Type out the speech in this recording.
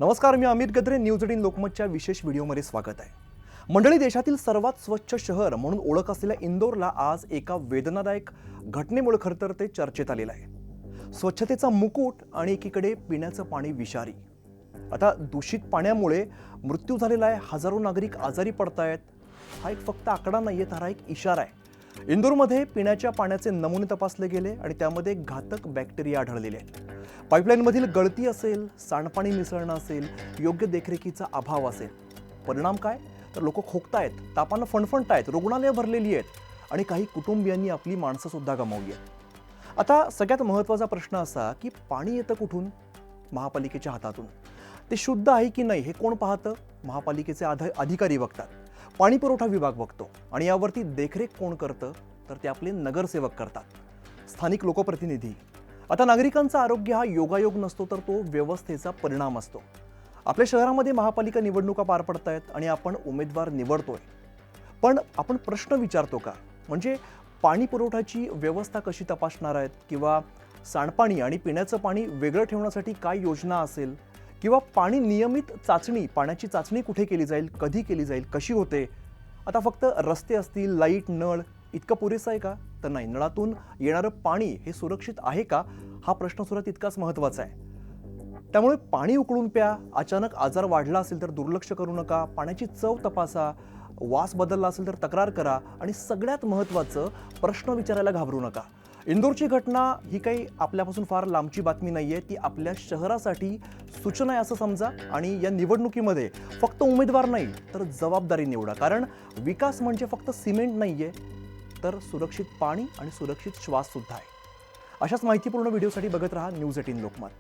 नमस्कार, मी अमित गद्रे. न्यूज 18 लोकमतच्या विशेष व्हिडिओमध्ये स्वागत आहे. मंडळी, देशातील सर्वात स्वच्छ शहर म्हणून ओळख असलेल्या इंदोरला आज एका वेदनादायक घटनेमुळे खरं तर ते चर्चेत आलेलं आहे. स्वच्छतेचा मुकुट आणि एकीकडे पिण्याचं पाणी विषारी. आता दूषित पाण्यामुळे मृत्यू झालेला आहे, हजारो नागरिक आजारी पडतायत. हा एक फक्त आकडा नाहीये, तर हा एक इशारा आहे. इंदोरमध्ये पिण्याच्या पाण्याचे नमुने तपासले गेले आणि त्यामध्ये घातक बॅक्टेरिया आढळलेले आहेत. पाईपलाईनमधील गळती असेल, सांडपाणी मिसळणं असेल, योग्य देखरेखीचा अभाव असेल. परिणाम काय? तर लोक खोकतायत, तापानं फणफणतायत, रुग्णालयं भरलेली आहेत आणि काही कुटुंबियांनी आपली माणसं सुद्धा गमावली आहेत. आता सगळ्यात महत्त्वाचा प्रश्न असा की पाणी येतं कुठून? महापालिकेच्या हातातून. ते शुद्ध आहे की नाही हे कोण पाहतं? महापालिकेचे अधिकारी बघतात, पाणी पुरवठा विभाग बघतो आणि यावरती देखरेख कोण करतं? तर ते आपले नगरसेवक करतात, स्थानिक लोकप्रतिनिधी. आता नागरिकांचं आरोग्य हा योगायोग नसतो, तर तो व्यवस्थेचा परिणाम असतो. आपल्या शहरामध्ये महापालिका निवडणुका पार पडतायत आणि आपण उमेदवार निवडतोय, पण आपण प्रश्न विचारतो का? म्हणजे पाणी पुरवठ्याची व्यवस्था कशी तपासणार आहेत, किंवा सांडपाणी आणि पिण्याचं पाणी वेगळं ठेवण्यासाठी काय योजना असेल, किंवा पाणी नियमित चाचणी, पाण्याची चाचणी कुठे केली जाईल, कधी केली जाईल, कशी होते? आता फक्त रस्ते असतील, लाईट, नळ इतकं पुरेसं आहे का? तर नाही. नळातून येणारं पाणी हे सुरक्षित आहे का? हा प्रश्न सुद्धा तितकाच महत्त्वाचा आहे. त्यामुळे पाणी उकळून प्या. अचानक आजार वाढला असेल तर दुर्लक्ष करू नका. पाण्याची चव तपासा. वास बदलला असेल तर तक्रार करा. आणि सगळ्यात महत्त्वाचं, प्रश्न विचारायला घाबरू नका. इंदोरची घटना ही काही आपल्यापासून फार लांबची बातमी नाहीये, ती आपल्या शहरासाठी सूचना आहे असं समजा. आणि या निवडणुकीमध्ये फक्त उमेदवार नाही, तर जबाबदारी निवडा. कारण विकास म्हणजे फक्त सिमेंट नाहीये, तर सुरक्षित पाणी आणि सुरक्षित श्वास सुद्धा आहे. अशाच माहितीपूर्ण व्हिडिओसाठी बघत रहा न्यूज 18 लोकमत.